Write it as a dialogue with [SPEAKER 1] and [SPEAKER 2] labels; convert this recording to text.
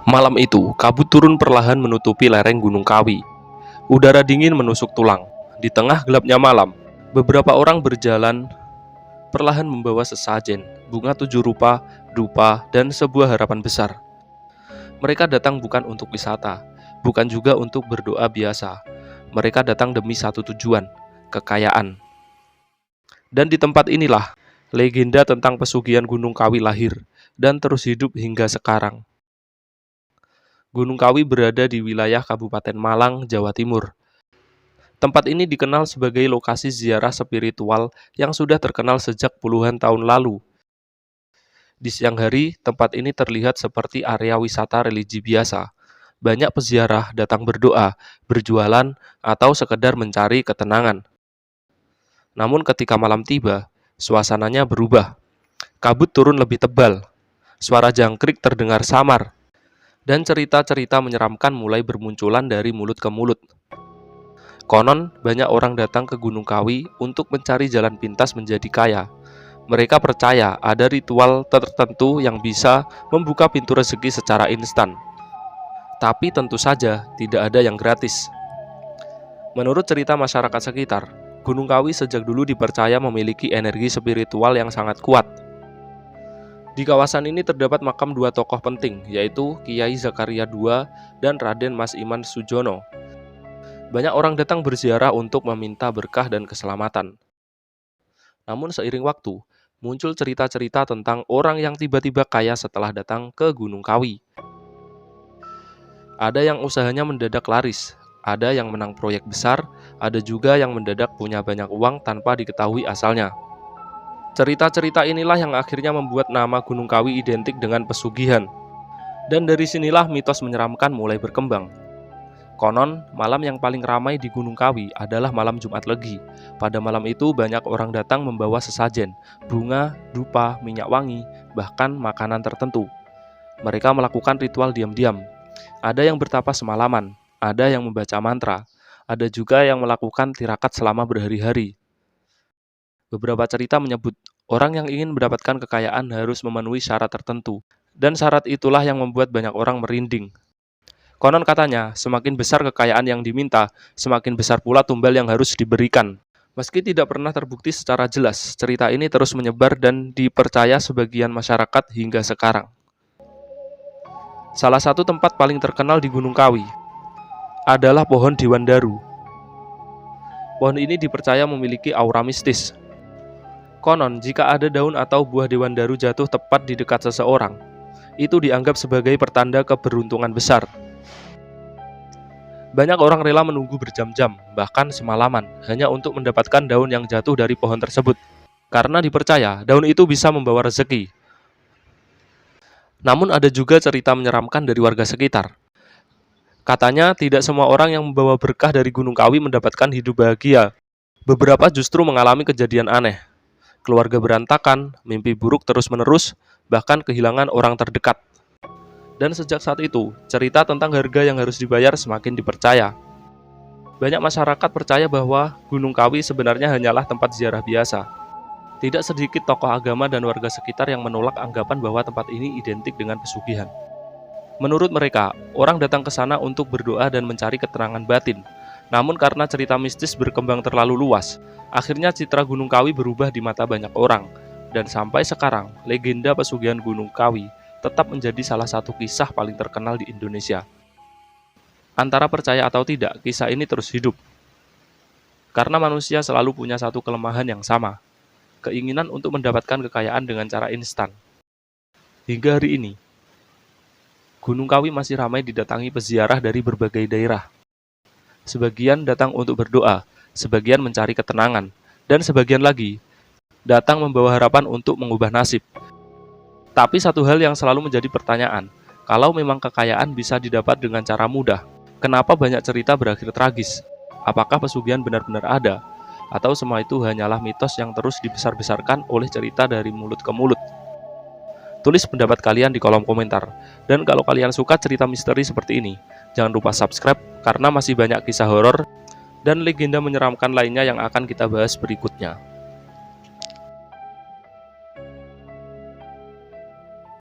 [SPEAKER 1] Malam itu, kabut turun perlahan menutupi lereng Gunung Kawi. Udara dingin menusuk tulang. Di tengah gelapnya malam, beberapa orang berjalan perlahan membawa sesajen, bunga 7 rupa, dupa, dan sebuah harapan besar. Mereka datang bukan untuk wisata, bukan juga untuk berdoa biasa. Mereka datang demi satu tujuan, kekayaan. Dan di tempat inilah, legenda tentang pesugihan Gunung Kawi lahir, dan terus hidup hingga sekarang. Gunung Kawi berada di wilayah Kabupaten Malang, Jawa Timur. Tempat ini dikenal sebagai lokasi ziarah spiritual yang sudah terkenal sejak puluhan tahun lalu. Di siang hari, tempat ini terlihat seperti area wisata religi biasa. Banyak peziarah datang berdoa, berjualan, atau sekedar mencari ketenangan. Namun ketika malam tiba, suasananya berubah. Kabut turun lebih tebal, suara jangkrik terdengar samar, dan cerita-cerita menyeramkan mulai bermunculan dari mulut ke mulut. Konon, banyak orang datang ke Gunung Kawi untuk mencari jalan pintas menjadi kaya. Mereka percaya ada ritual tertentu yang bisa membuka pintu rezeki secara instan. Tapi tentu saja tidak ada yang gratis. Menurut cerita masyarakat sekitar, Gunung Kawi sejak dulu dipercaya memiliki energi spiritual yang sangat kuat. Di kawasan ini terdapat makam dua tokoh penting, yaitu Kiai Zakaria II dan Raden Mas Iman Sujono. Banyak orang datang berziarah untuk meminta berkah dan keselamatan. Namun seiring waktu, muncul cerita-cerita tentang orang yang tiba-tiba kaya setelah datang ke Gunung Kawi. Ada yang usahanya mendadak laris, ada yang menang proyek besar, ada juga yang mendadak punya banyak uang tanpa diketahui asalnya. Cerita-cerita inilah yang akhirnya membuat nama Gunung Kawi identik dengan pesugihan. Dan dari sinilah mitos menyeramkan mulai berkembang. Konon, malam yang paling ramai di Gunung Kawi adalah malam Jumat Legi. Pada malam itu banyak orang datang membawa sesajen, bunga, dupa, minyak wangi, bahkan makanan tertentu. Mereka melakukan ritual diam-diam. Ada yang bertapa semalaman, ada yang membaca mantra, ada juga yang melakukan tirakat selama berhari-hari. Beberapa cerita menyebut orang yang ingin mendapatkan kekayaan harus memenuhi syarat tertentu, dan syarat itulah yang membuat banyak orang merinding. Konon katanya, semakin besar kekayaan yang diminta, semakin besar pula tumbal yang harus diberikan. Meski tidak pernah terbukti secara jelas, cerita ini terus menyebar dan dipercaya sebagian masyarakat hingga sekarang. Salah satu tempat paling terkenal di Gunung Kawi adalah pohon Dewandaru. Pohon ini dipercaya memiliki aura mistis. Konon, jika ada daun atau buah dewandaru jatuh tepat di dekat seseorang, itu dianggap sebagai pertanda keberuntungan besar. Banyak orang rela menunggu berjam-jam, bahkan semalaman, hanya untuk mendapatkan daun yang jatuh dari pohon tersebut. Karena dipercaya, daun itu bisa membawa rezeki. Namun ada juga cerita menyeramkan dari warga sekitar. Katanya, tidak semua orang yang membawa berkah dari Gunung Kawi mendapatkan hidup bahagia. Beberapa justru mengalami kejadian aneh. Keluarga berantakan, mimpi buruk terus-menerus, bahkan kehilangan orang terdekat. Dan sejak saat itu, cerita tentang harga yang harus dibayar semakin dipercaya. Banyak masyarakat percaya bahwa Gunung Kawi sebenarnya hanyalah tempat ziarah biasa. Tidak sedikit tokoh agama dan warga sekitar yang menolak anggapan bahwa tempat ini identik dengan pesugihan. Menurut mereka, orang datang ke sana untuk berdoa dan mencari keterangan batin. Namun karena cerita mistis berkembang terlalu luas, akhirnya citra Gunung Kawi berubah di mata banyak orang. Dan sampai sekarang, legenda pesugihan Gunung Kawi tetap menjadi salah satu kisah paling terkenal di Indonesia. Antara percaya atau tidak, kisah ini terus hidup. Karena manusia selalu punya satu kelemahan yang sama, keinginan untuk mendapatkan kekayaan dengan cara instan. Hingga hari ini, Gunung Kawi masih ramai didatangi peziarah dari berbagai daerah. Sebagian datang untuk berdoa, sebagian mencari ketenangan, dan sebagian lagi datang membawa harapan untuk mengubah nasib. Tapi satu hal yang selalu menjadi pertanyaan, kalau memang kekayaan bisa didapat dengan cara mudah, kenapa banyak cerita berakhir tragis? Apakah pesugihan benar-benar ada? Atau semua itu hanyalah mitos yang terus dibesar-besarkan oleh cerita dari mulut ke mulut? Tulis pendapat kalian di kolom komentar. Dan kalau kalian suka cerita misteri seperti ini, jangan lupa subscribe karena masih banyak kisah horor dan legenda menyeramkan lainnya yang akan kita bahas berikutnya.